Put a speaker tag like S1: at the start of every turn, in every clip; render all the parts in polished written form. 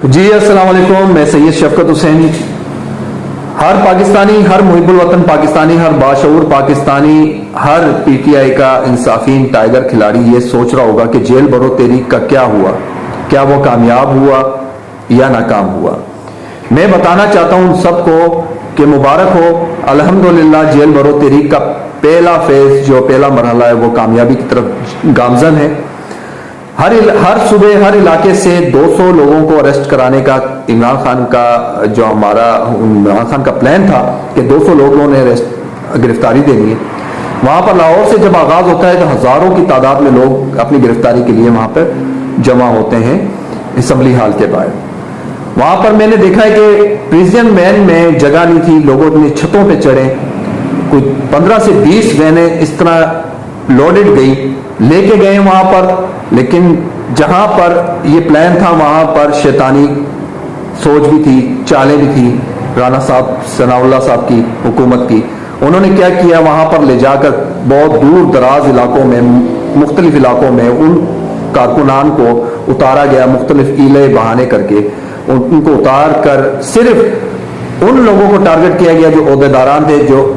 S1: جی السلام علیکم، میں سید شفقت حسین۔ ہر پاکستانی، ہر محب الوطن پاکستانی، ہر باشعور پاکستانی، ہر پی ٹی آئی کا انصافین ٹائیگر کھلاڑی یہ سوچ رہا ہوگا کہ جیل برو تحریک کا کیا ہوا، کیا وہ کامیاب ہوا یا ناکام ہوا۔ میں بتانا چاہتا ہوں سب کو کہ مبارک ہو، الحمدللہ جیل برو تحریک کا پہلا فیز، جو پہلا مرحلہ ہے، وہ کامیابی کی طرف گامزن ہے۔ ہر صبح ہر علاقے سے 200 لوگوں کو اریسٹ کرانے کا عمران خان کا پلان تھا کہ 200 لوگوں نے گرفتاری دینی ہے۔ وہاں پر لاہور سے جب آغاز ہوتا ہے تو ہزاروں کی تعداد میں لوگ اپنی گرفتاری کے لیے وہاں پر جمع ہوتے ہیں اسمبلی ہال کے باہر۔ وہاں پر میں نے دیکھا ہے کہ پریزن وین میں جگہ نہیں تھی، لوگوں نے چھتوں پہ چڑھے، کوئی 15 سے 20 وینیں اس طرح لوڈڈ گئی، لے کے گئے وہاں پر۔ لیکن جہاں پر یہ پلان تھا وہاں پر شیطانی سوچ بھی تھی، چالیں بھی تھی رانا صاحب، ثناء اللہ صاحب کی حکومت کی۔ انہوں نے کیا کیا، وہاں پر لے جا کر بہت دور دراز علاقوں میں، مختلف علاقوں میں ان کارکنان کو اتارا گیا، مختلف ایلے بہانے کر کے ان کو اتار کر صرف ان لوگوں کو ٹارگٹ کیا گیا جو عہدیداران تھے، جو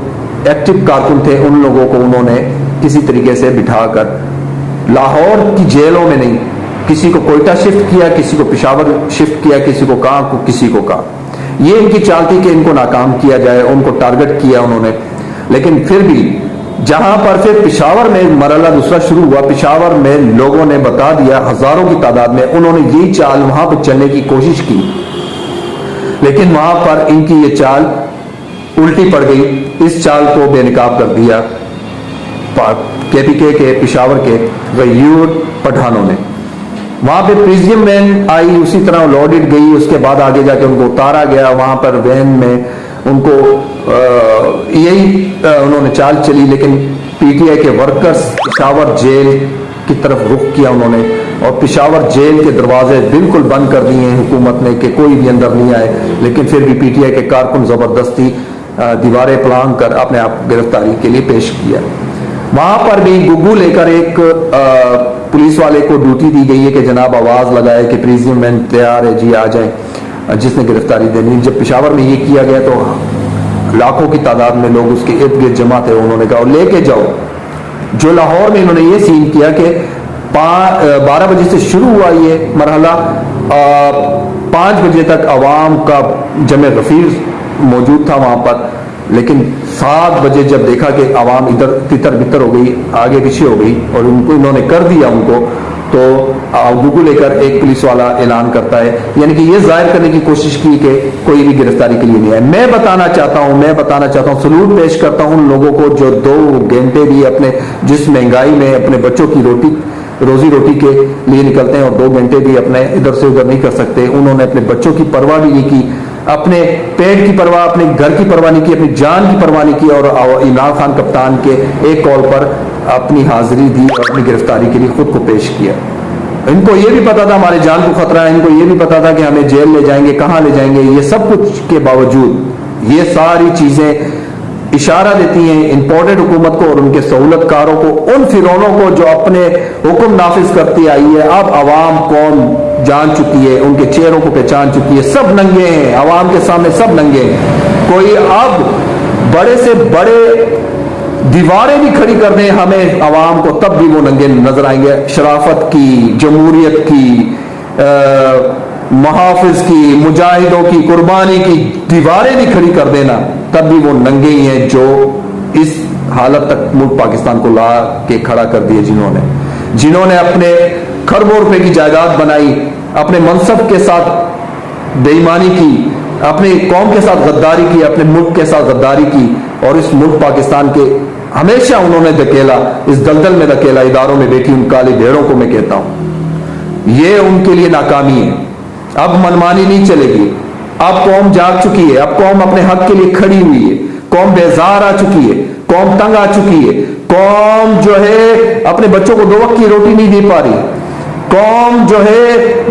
S1: ایکٹیو کارکن تھے، ان لوگوں کو انہوں نے کسی طریقے سے بٹھا کر لاہور کی جیلوں میں نہیں، کسی کو کوئٹہ شفٹ کیا، کسی کو پشاور شفٹ کیا، کسی کو کہاں، کسی کو کہاں۔ یہ ان کی چال تھی کہ ان کو ناکام کیا جائے، ان کو ٹارگٹ کیا انہوں نے۔ لیکن پھر بھی جہاں پر پھر پشاور میں مرحلہ دوسرا شروع ہوا، پشاور میں لوگوں نے بتا دیا، ہزاروں کی تعداد میں انہوں نے یہی چال وہاں پہ چلنے کی کوشش کی، لیکن وہاں پر ان کی یہ چال الٹی پڑ گئی۔ اس چال کو بے نقاب کر دیا کے پی کے پشاور کے غیور پٹھانوں نے۔ وہاں پہ پریزیم وین آئی، اسی طرح لوڈڈ گئی، اس کے بعد آگے جا کے ان کو اتارا گیا۔ وہاں پر وین میں ان کو یہی انہوں نے چال چلی، لیکن پی ٹی آئی کے ورکرز پشاور جیل کی طرف رخ کیا انہوں نے، اور پشاور جیل کے دروازے بالکل بند کر دیے ہیں حکومت نے کہ کوئی بھی اندر نہیں آئے۔ لیکن پھر بھی پی ٹی آئی کے کارکن زبردستی دیواریں پلانگ کر اپنے آپ گرفتاری کے لیے پیش کیا۔ وہاں پر بھی گگو لے کر ایک پولیس والے کو ڈیوٹی دی گئی ہے کہ جناب آواز لگائے کہ پریزیم مین تیار ہے، جی آ جائیں جس نے گرفتاری دینی۔ جب پشاور میں یہ کیا گیا تو لاکھوں کی تعداد میں لوگ اس کے ارد گرد جمع تھے، انہوں نے کہا لے کے جاؤ۔ جو لاہور میں انہوں نے یہ سین کیا کہ 12 بجے سے شروع ہوا یہ مرحلہ، 5 بجے تک عوام کا جمع غفیر موجود تھا وہاں پر، لیکن 7 بجے جب دیکھا کہ عوام ادھر تتر بتر ہو گئی، آگے پیچھے ہو گئی، اور انہوں نے کر دیا ان کو، تو گگو لے کر ایک پولیس والا اعلان کرتا ہے، یعنی کہ یہ ظاہر کرنے کی کوشش کی کہ کوئی بھی گرفتاری کے لیے نہیں ہے۔ میں بتانا چاہتا ہوں سلوٹ پیش کرتا ہوں ان لوگوں کو جو 2 گھنٹے بھی اپنے جس مہنگائی میں اپنے بچوں کی روزی روٹی کے لیے نکلتے ہیں، اور 2 گھنٹے بھی اپنے ادھر سے ادھر نہیں کر سکتے۔ انہوں نے اپنے بچوں کی پرواہ بھی نہیں کی، اپنے پیٹ کی پرواہ، اپنے گھر کی پرواہ نہیں کی، اپنی جان کی پرواہ نہیں کی، اور عمران خان کپتان کے ایک کال پر اپنی حاضری دی اور اپنی گرفتاری کے لیے خود کو پیش کیا۔ ان کو یہ بھی پتا تھا ہمارے جان کو خطرہ ہے، ان کو یہ بھی پتا تھا کہ ہمیں جیل لے جائیں گے، کہاں لے جائیں گے۔ یہ سب کچھ کے باوجود یہ ساری چیزیں اشارہ دیتی ہیں امپورٹڈ حکومت کو اور ان کے سہولت کاروں کو، ان فرعونوں کو جو اپنے حکم نافذ کرتی آئی ہے۔ اب عوام قوم جان چکی ہے، ان کے چہروں کو پہچان چکی ہے، سب ننگے ہیں، عوام کے سامنے سب ننگے ہیں۔ کوئی اب بڑے سے بڑے دیواریں بھی کھڑی کر دیں ہمیں عوام کو، تب بھی وہ ننگے نظر آئیں گے۔ شرافت کی، جمہوریت کی، محافظ کی، مجاہدوں کی قربانی کی دیواریں بھی کھڑی کر دینا، تب بھی وہ ننگے ہی ہیں جو اس حالت تک ملک پاکستان کو لا کے کھڑا کر دیے، جنہوں نے اپنے کھربوں روپے کی جائیداد بنائی، اپنے منصب کے ساتھ بے ایمانی کی، اپنی قوم کے ساتھ غداری کی، اپنے ملک کے ساتھ غداری کی، اور اس ملک پاکستان کے ہمیشہ انہوں نے دھکیلا، اس دلدل میں دھکیلا، اداروں میں بیٹھی ان کالی بھیڑوں کو میں کہتا ہوں یہ ان کے لیے ناکامی ہے۔ اب منمانی نہیں چلے گی، اب قوم جاگ چکی ہے، اب قوم اپنے حق کے لیے کھڑی ہوئی ہے، قوم بیزار آ چکی ہے، قوم تنگ آ چکی ہے، قوم جو ہے اپنے بچوں کو 2 وقت کی روٹی نہیں دے پا رہی، قوم جو ہے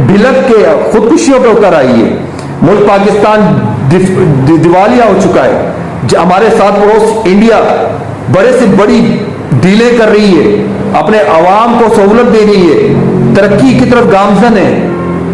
S1: بھلک کے خودکشیوں پہ اتر آئی ہے۔ ملک پاکستان دیوالیہ ہو چکا ہے۔ ہمارے ساتھ پڑوس انڈیا بڑے سے بڑی ڈیلیں کر رہی ہے، اپنے عوام کو سہولت دے رہی ہے، ترقی کی طرف گامزن ہے،